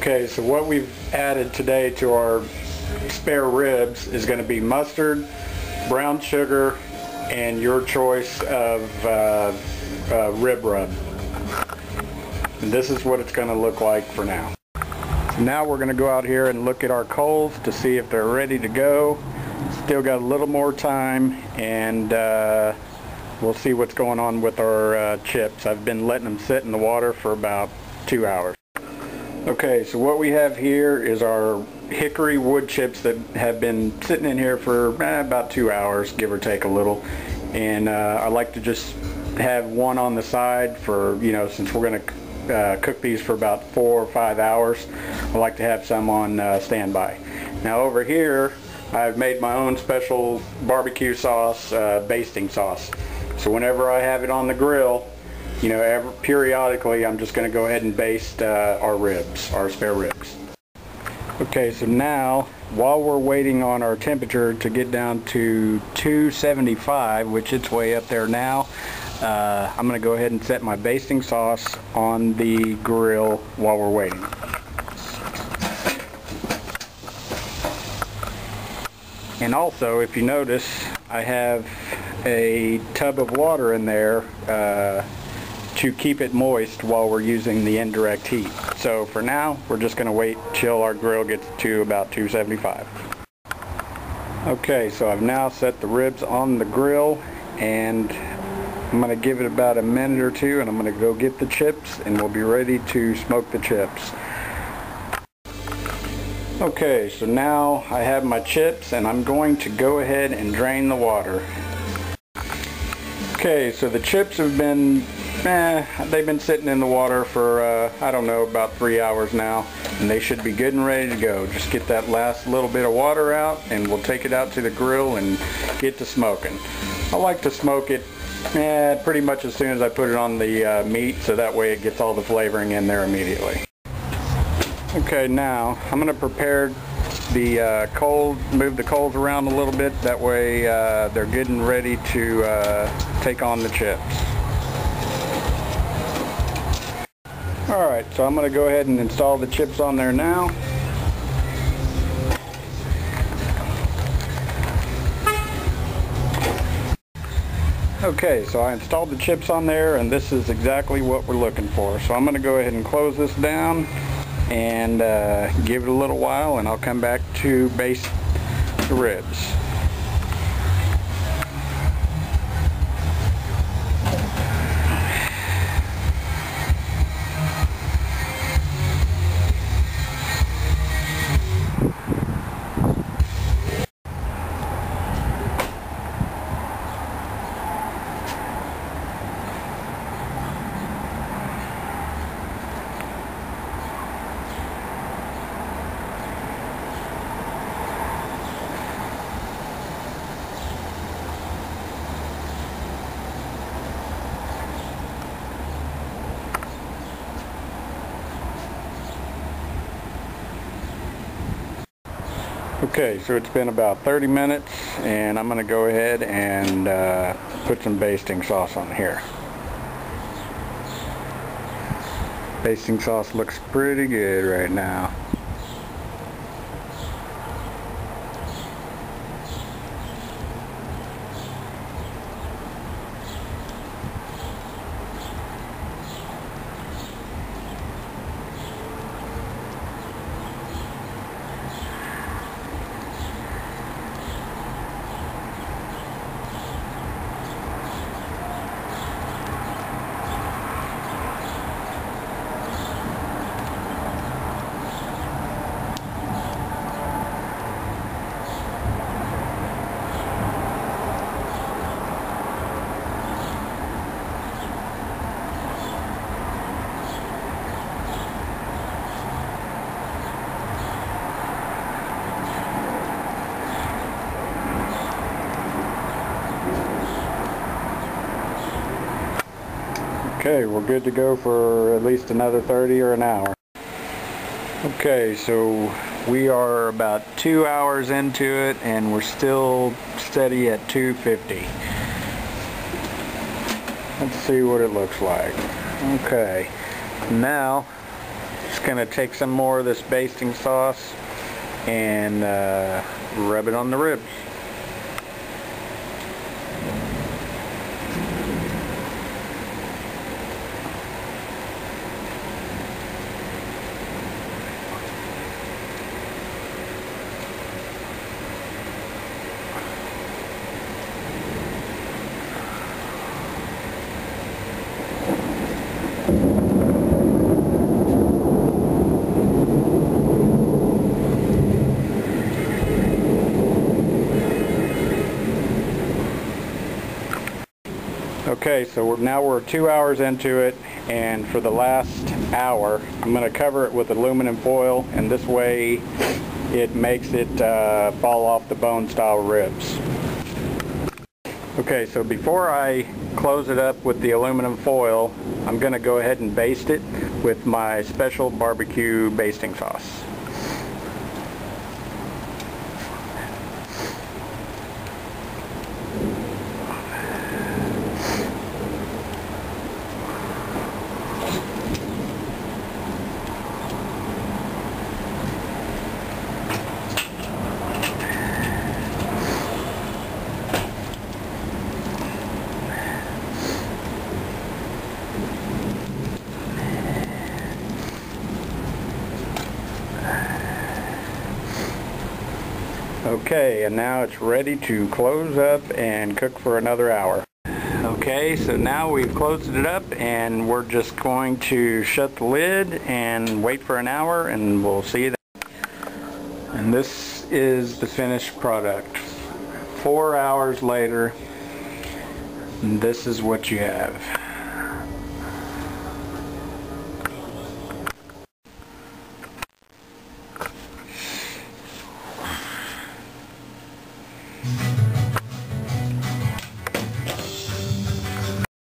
Okay, so what we've added today to our spare ribs is going to be mustard, brown sugar, and your choice of rib rub. And this is what it's going to look like for now. Now we're going to go out here and look at our coals to see if they're ready to go. Still got a little more time, and we'll see what's going on with our chips. I've been letting them sit in the water for about 2 hours. Okay, so what we have here is our hickory wood chips that have been sitting in here for about 2 hours, give or take a little. And I like to just have one on the side for, since we're going to cook these for about 4 or 5 hours, I like to have some on standby. Now over here, I've made my own special barbecue sauce, basting sauce. So whenever I have it on the grill, periodically I'm just going to go ahead and baste our ribs, our spare ribs. Okay, so now while we're waiting on our temperature to get down to 275, which it's way up there now, I'm going to go ahead and set my basting sauce on the grill while we're waiting. And also, if you notice, I have a tub of water in there to keep it moist while we're using the indirect heat. So for now, we're just going to wait till our grill gets to about 275. Okay, so I've now set the ribs on the grill, and I'm going to give it about a minute or two, and I'm going to go get the chips, and we'll be ready to smoke the chips. Okay, so now I have my chips, and I'm going to go ahead and drain the water. Okay, so the chips have been they've been sitting in the water for, I don't know, about 3 hours now, and they should be good and ready to go. Just get that last little bit of water out, and we'll take it out to the grill and get to smoking. I like to smoke it pretty much as soon as I put it on the meat, so that way it gets all the flavoring in there immediately. Okay, now I'm going to prepare the move the coals around a little bit, that way they're good and ready to take on the chips. Alright, so I'm going to go ahead and install the chips on there now. Okay, so I installed the chips on there, and this is exactly what we're looking for. So I'm going to go ahead and close this down and give it a little while, and I'll come back to baste the ribs. Okay, so it's been about 30 minutes, and I'm going to go ahead and put some basting sauce on here. Basting sauce looks pretty good right now. Okay, we're good to go for at least another 30 or an hour. Okay, so we are about 2 hours into it, and we're still steady at 250. Let's see what it looks like. Okay, now just just going to take some more of this basting sauce and rub it on the ribs. Okay, so now we're 2 hours into it, and for the last hour I'm going to cover it with aluminum foil, and this way it makes it fall off the bone style ribs. Okay, so before I close it up with the aluminum foil, I'm going to go ahead and baste it with my special barbecue basting sauce. Okay, and now it's ready to close up and cook for another hour. Okay, so now we've closed it up and we're just going to shut the lid and wait for an hour, and we'll see you then. And this is the finished product. 4 hours later, and this is what you have. Mm-hmm.